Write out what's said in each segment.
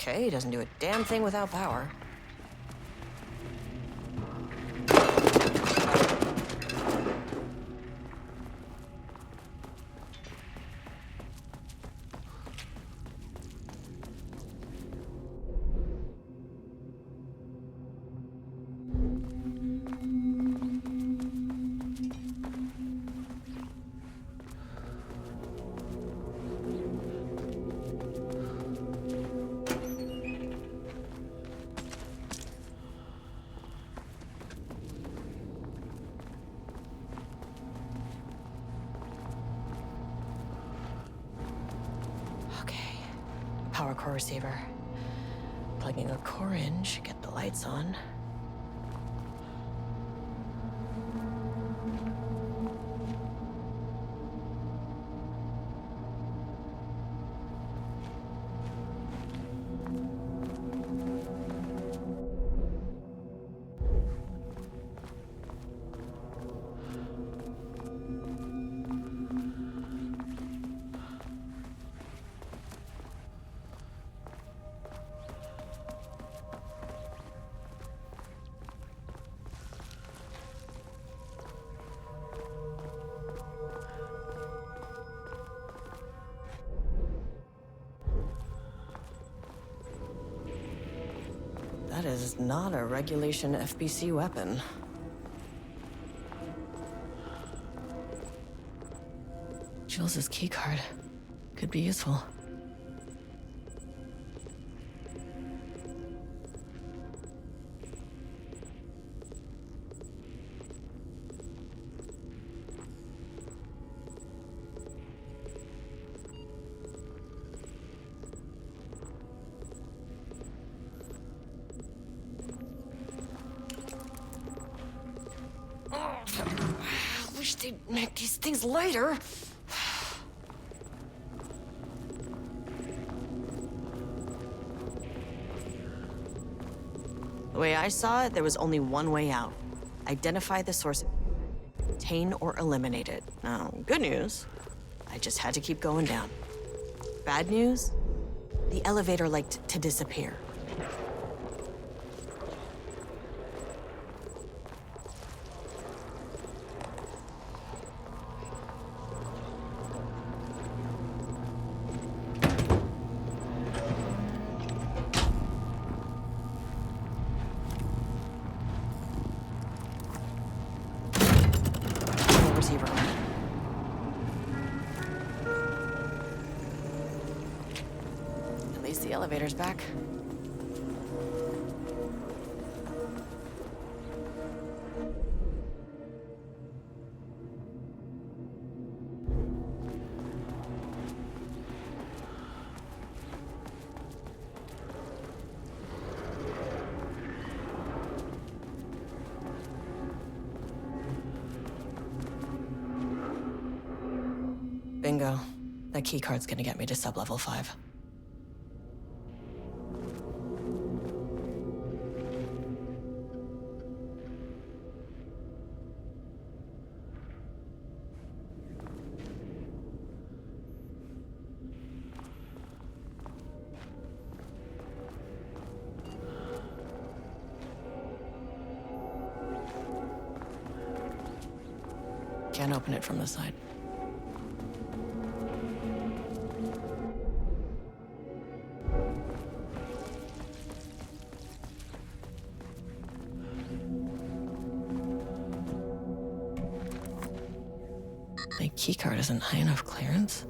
Okay, doesn't do a damn thing without power. Power core receiver. Plugging a core in should get the lights on. That is not a regulation FBC weapon. Jules' keycard could be useful. I wish they'd make these things lighter. The way I saw it, there was only one way out. Identify the source, contain or eliminate it. Now, good news, I just had to keep going down. Bad news, the elevator liked to disappear. Receiver. At least the elevator's back. Bingo. That keycard's gonna get me to sub-level 5. Can't open it from the side. My keycard isn't high enough clearance.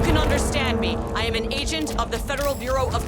you can understand me, I am an agent of the Federal Bureau of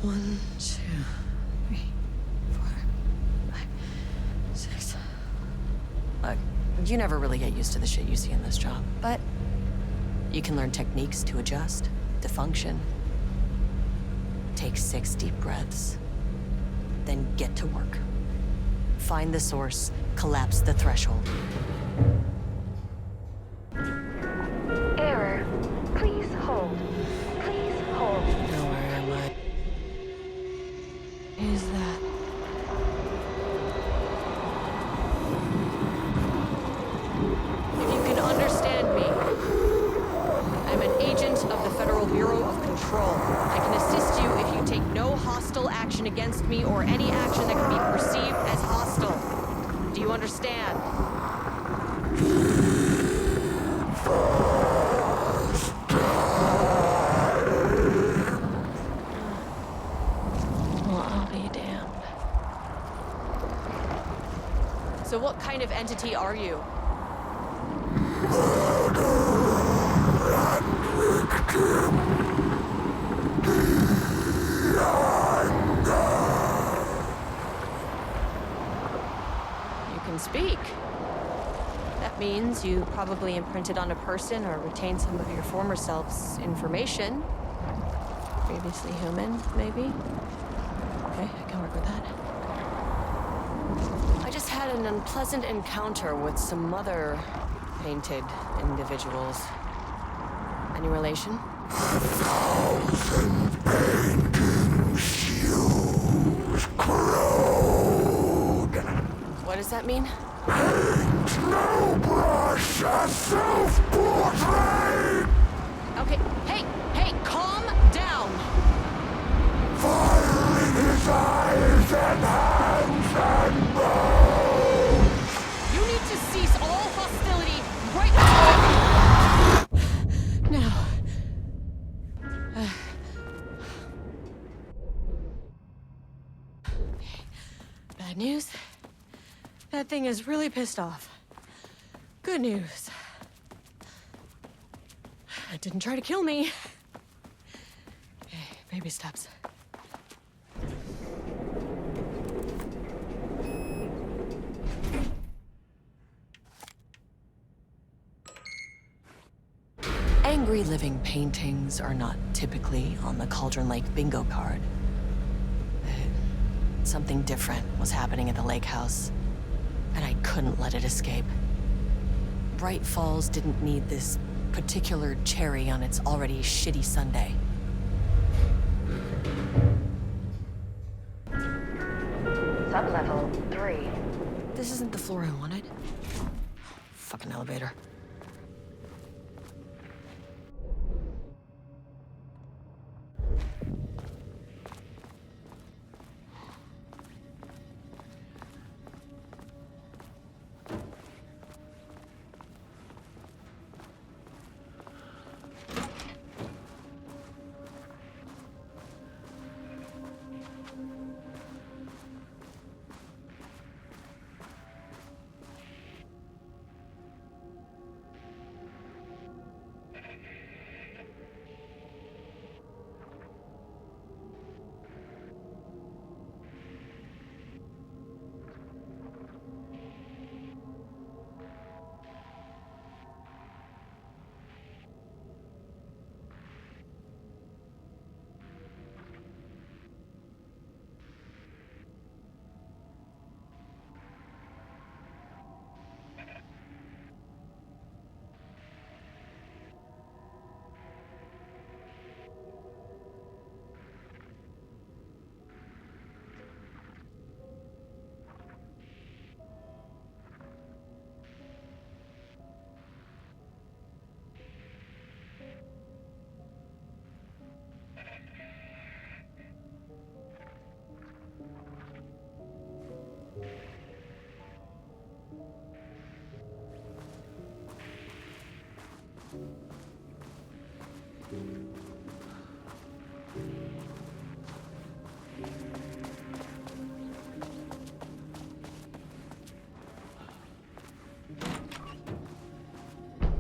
One, two, three, four, five, six. Look, you never really get used to the shit you see in this job, but you can learn techniques to adjust, to function. Take 6 deep breaths, then get to work. Find the source, collapse the threshold. Error. Please hold. Please hold. Now where am I? Is that? If you can understand me, I'm an agent of the Federal Bureau of Control. I can assist you if you take no hostile action against me or any action that can be perceived as hostile. Do you understand? Well, I'll be damned. So what kind of entity are you? You can speak. That means you probably imprinted on a person or retained some of your former self's information. Previously human, maybe? Okay, I can work with that. I just had an unpleasant encounter with some other painted individuals. Any relation? 1,000 painting shoes crowed. What does that mean? Paint no brush, a self-portrait. Okay, hey, calm down! Fire in his eyes and hands and bones. You need to cease all hostility right now! That thing is really pissed off. Good news. It didn't try to kill me. Okay, baby steps. Angry living paintings are not typically on the Cauldron Lake bingo card. Something different was happening at the lake house, and I couldn't let it escape. Bright Falls didn't need this particular cherry on its already shitty Sunday. Sublevel 3. This isn't the floor I wanted. Fucking elevator.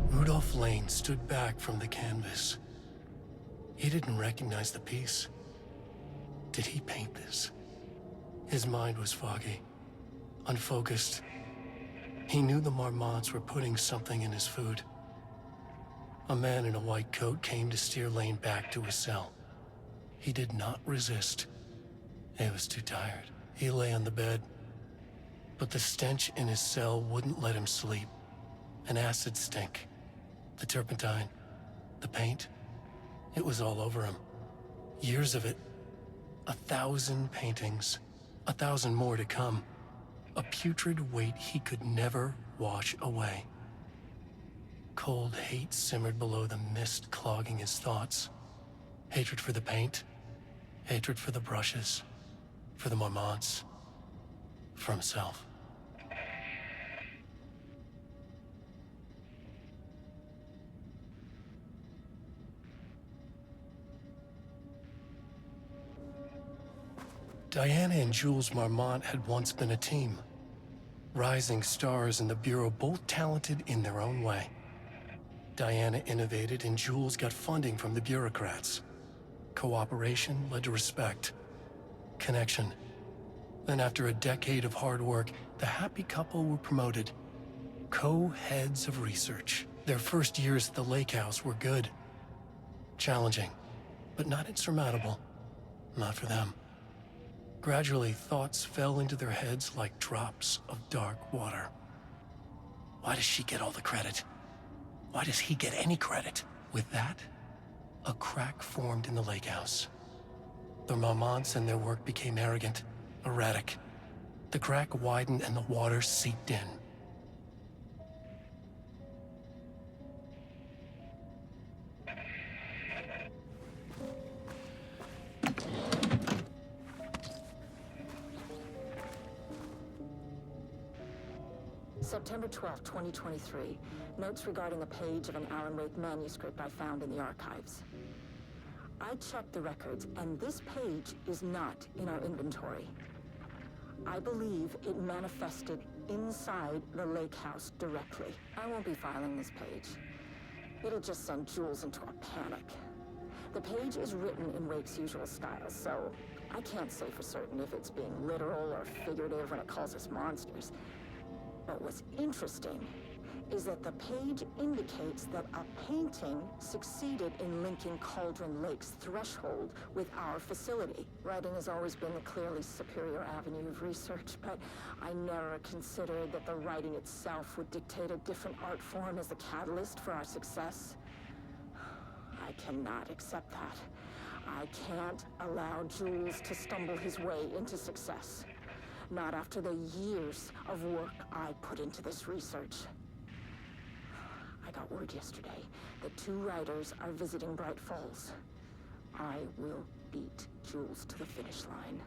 Rudolph Lane stood back from the canvas. He didn't recognize the piece. Did he paint this? His mind was foggy, unfocused. He knew the Marmonts were putting something in his food. A man in a white coat came to steer Lane back to his cell. He did not resist. He was too tired. He lay on the bed, but the stench in his cell wouldn't let him sleep. An acid stink. The turpentine, the paint, it was all over him. Years of it. 1,000 paintings. 1,000 more to come. A putrid weight he could never wash away. Cold hate simmered below the mist clogging his thoughts. Hatred for the paint. Hatred for the brushes. For the Marmonts. For himself. Diana and Jules Marmont had once been a team. Rising stars in the Bureau, both talented in their own way. Diana innovated and Jules got funding from the bureaucrats. Cooperation led to respect. Connection. Then after a decade of hard work, the happy couple were promoted. Co-heads of research. Their first years at the lake house were good. Challenging, but not insurmountable. Not for them. Gradually, thoughts fell into their heads like drops of dark water. Why does she get all the credit? Why does he get any credit? With that, a crack formed in the lake house. The Marmonts and their work became arrogant, erratic. The crack widened and the water seeped in. September 12, 2023. Notes regarding a page of an Alan Wake manuscript I found in the archives. I checked the records, and this page is not in our inventory. I believe it manifested inside the lake house directly. I won't be filing this page. It'll just send Jules into a panic. The page is written in Wake's usual style, so I can't say for certain if it's being literal or figurative when it calls us monsters. But what's interesting is that the page indicates that a painting succeeded in linking Cauldron Lake's threshold with our facility. Writing has always been the clearly superior avenue of research, but I never considered that the writing itself would dictate a different art form as the catalyst for our success. I cannot accept that. I can't allow Jules to stumble his way into success. Not after the years of work I put into this research. I got word yesterday that 2 writers are visiting Bright Falls. I will beat Jules to the finish line.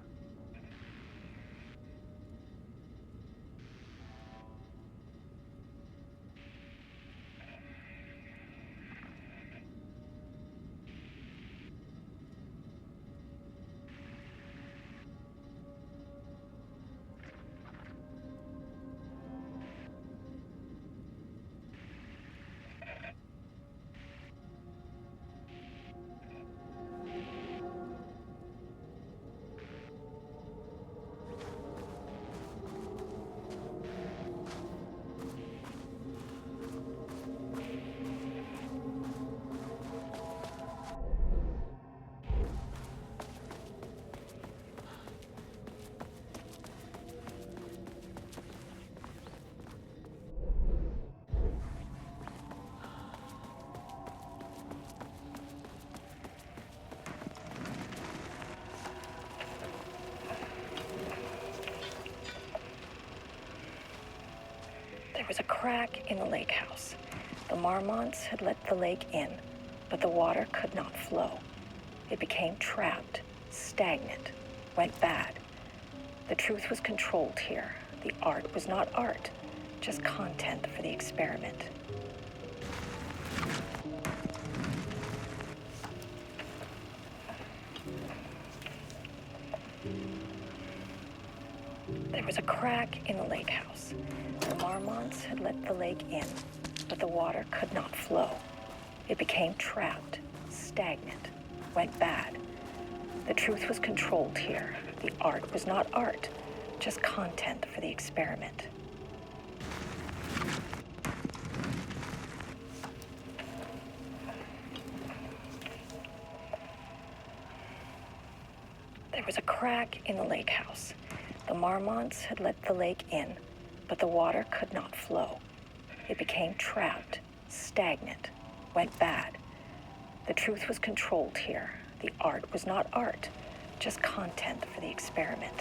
There was a crack in the lake house. The Marmonts had let the lake in, but the water could not flow. It became trapped, stagnant, went bad. The truth was controlled here. The art was not art, just content for the experiment. There was a crack in the lake house. The Marmonts had let the lake in, but the water could not flow. It became trapped, stagnant, went bad. The truth was controlled here. The art was not art, just content for the experiment. There was a crack in the lake house. The Marmonts had let the lake in, but the water could not flow. It became trapped, stagnant, went bad. The truth was controlled here. The art was not art, just content for the experiment.